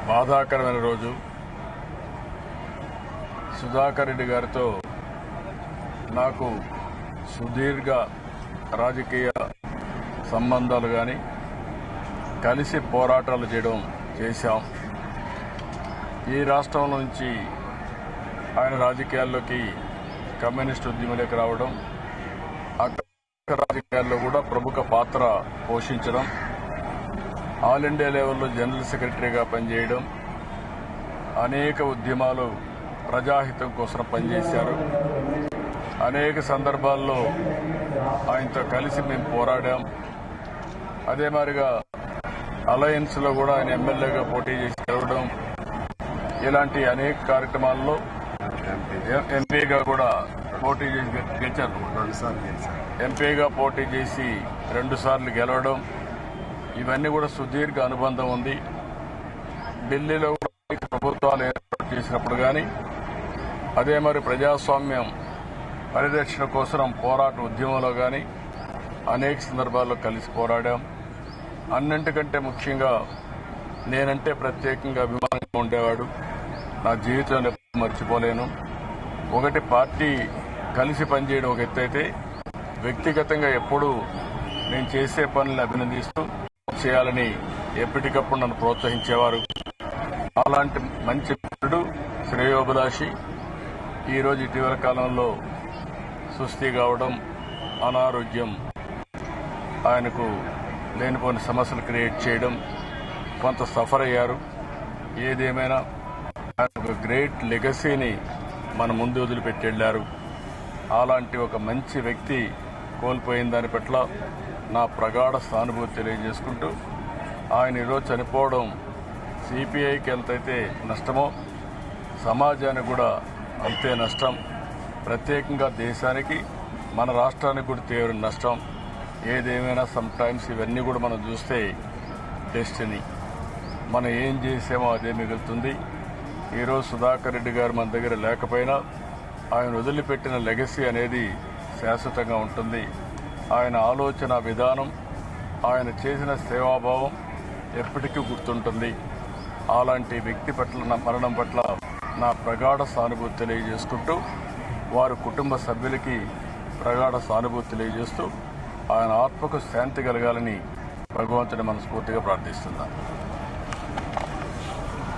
బాధాకరమైన రోజు. సుధాకర్ రెడ్డి గారితో నాకు సుదీర్ఘ రాజకీయ సంబంధాలు కానీ కలిసి పోరాటాలు చేశాం. ఈ రాష్ట్రం నుంచి ఆయన రాజకీయాల్లోకి కమ్యూనిస్టు ఉద్యమంలోకి రావడం, అక్కడ రాజకీయాల్లో కూడా ప్రముఖ పాత్ర పోషించడం, ఆల్ ఇండియా లెవెల్లో జనరల్ సెక్రటరీగా పనిచేయడం, అనేక ఉద్యమాలు ప్రజాహితం కోసం పనిచేశారు. అనేక సందర్భాల్లో ఆయనతో కలిసి మేము పోరాడాం. అదే మాదిరిగా అలయన్స్ లో కూడా ఆయన ఎమ్మెల్యేగా పోటీ చేసి గెలవడం, ఇలాంటి అనేక కార్యక్రమాల్లో ఎంపీగా కూడా పోటీ చేసి గెలిచారు. ఎంపీగా పోటీ చేసి 2 సార్లు గెలవడం, ఇవన్నీ కూడా సుదీర్ఘ అనుబంధం ఉంది. ఢిల్లీలో ప్రభుత్వాలు ఏర్పాటు చేసినప్పుడు కానీ, అదే మరి ప్రజాస్వామ్యం పరిరక్షణ కోసం పోరాట ఉద్యమంలో కానీ అనేక సందర్భాల్లో కలిసి పోరాడాం. అన్నింటికంటే ముఖ్యంగా నేనంటే ప్రత్యేకంగా అభిమానంగా ఉండేవాడు. నా జీవితంలో మర్చిపోలేను. ఒకటి, పార్టీ కలిసి పనిచేయడం ఒక ఎత్తైతే, వ్యక్తిగతంగా ఎప్పుడూ నేను చేసే పనులను అభినందిస్తూ చేయాలని ఎప్పటికప్పుడు నన్ను ప్రోత్సహించేవారు. అలాంటి మంచి మిత్రుడు, శ్రేయోభిలాషి ఈరోజు ఇటీవల కాలంలో సుస్థి కావడం, అనారోగ్యం, ఆయనకు లేనిపోని సమస్యలు క్రియేట్ చేయడం, కొంత సఫర్ అయ్యారు. ఏదేమైనా ఆయన ఒక గ్రేట్ లెగసీని మన ముందు వదిలిపెట్టి వెళ్లారు. అలాంటి ఒక మంచి వ్యక్తి కోల్పోయిన దాని పట్ల నా ప్రగాఢ సానుభూతి తెలియజేసుకుంటూ, ఆయన ఈరోజు చనిపోవడం సిపిఐకి ఎంతైతే నష్టమో సమాజానికి కూడా అంతే నష్టం. ప్రత్యేకంగా దేశానికి, మన రాష్ట్రానికి కూడా తీవ్ర నష్టం. ఏదేమైనా సమ్టైమ్స్ ఇవన్నీ కూడా మనం చూస్తే డెస్టినీ, మనం ఏం చేసామో అదే మిగులుతుంది. ఈరోజు సుధాకర్ రెడ్డి గారు మన దగ్గర లేకపోయినా ఆయన వదిలిపెట్టిన లెగసీ అనేది శాశ్వతంగా ఉంటుంది. ఆయన ఆలోచన విధానం, ఆయన చేసిన సేవాభావం ఎప్పటికీ గుర్తుంటుంది. అలాంటి వ్యక్తి పట్ల, మరణం పట్ల నా ప్రగాఢ సానుభూతి తెలియజేసుకుంటూ, వారి కుటుంబ సభ్యులకి ప్రగాఢ సానుభూతి తెలియజేస్తూ, ఆయన ఆత్మకు శాంతి కలగాలని భగవంతుని మనస్ఫూర్తిగా ప్రార్థిస్తున్నాను.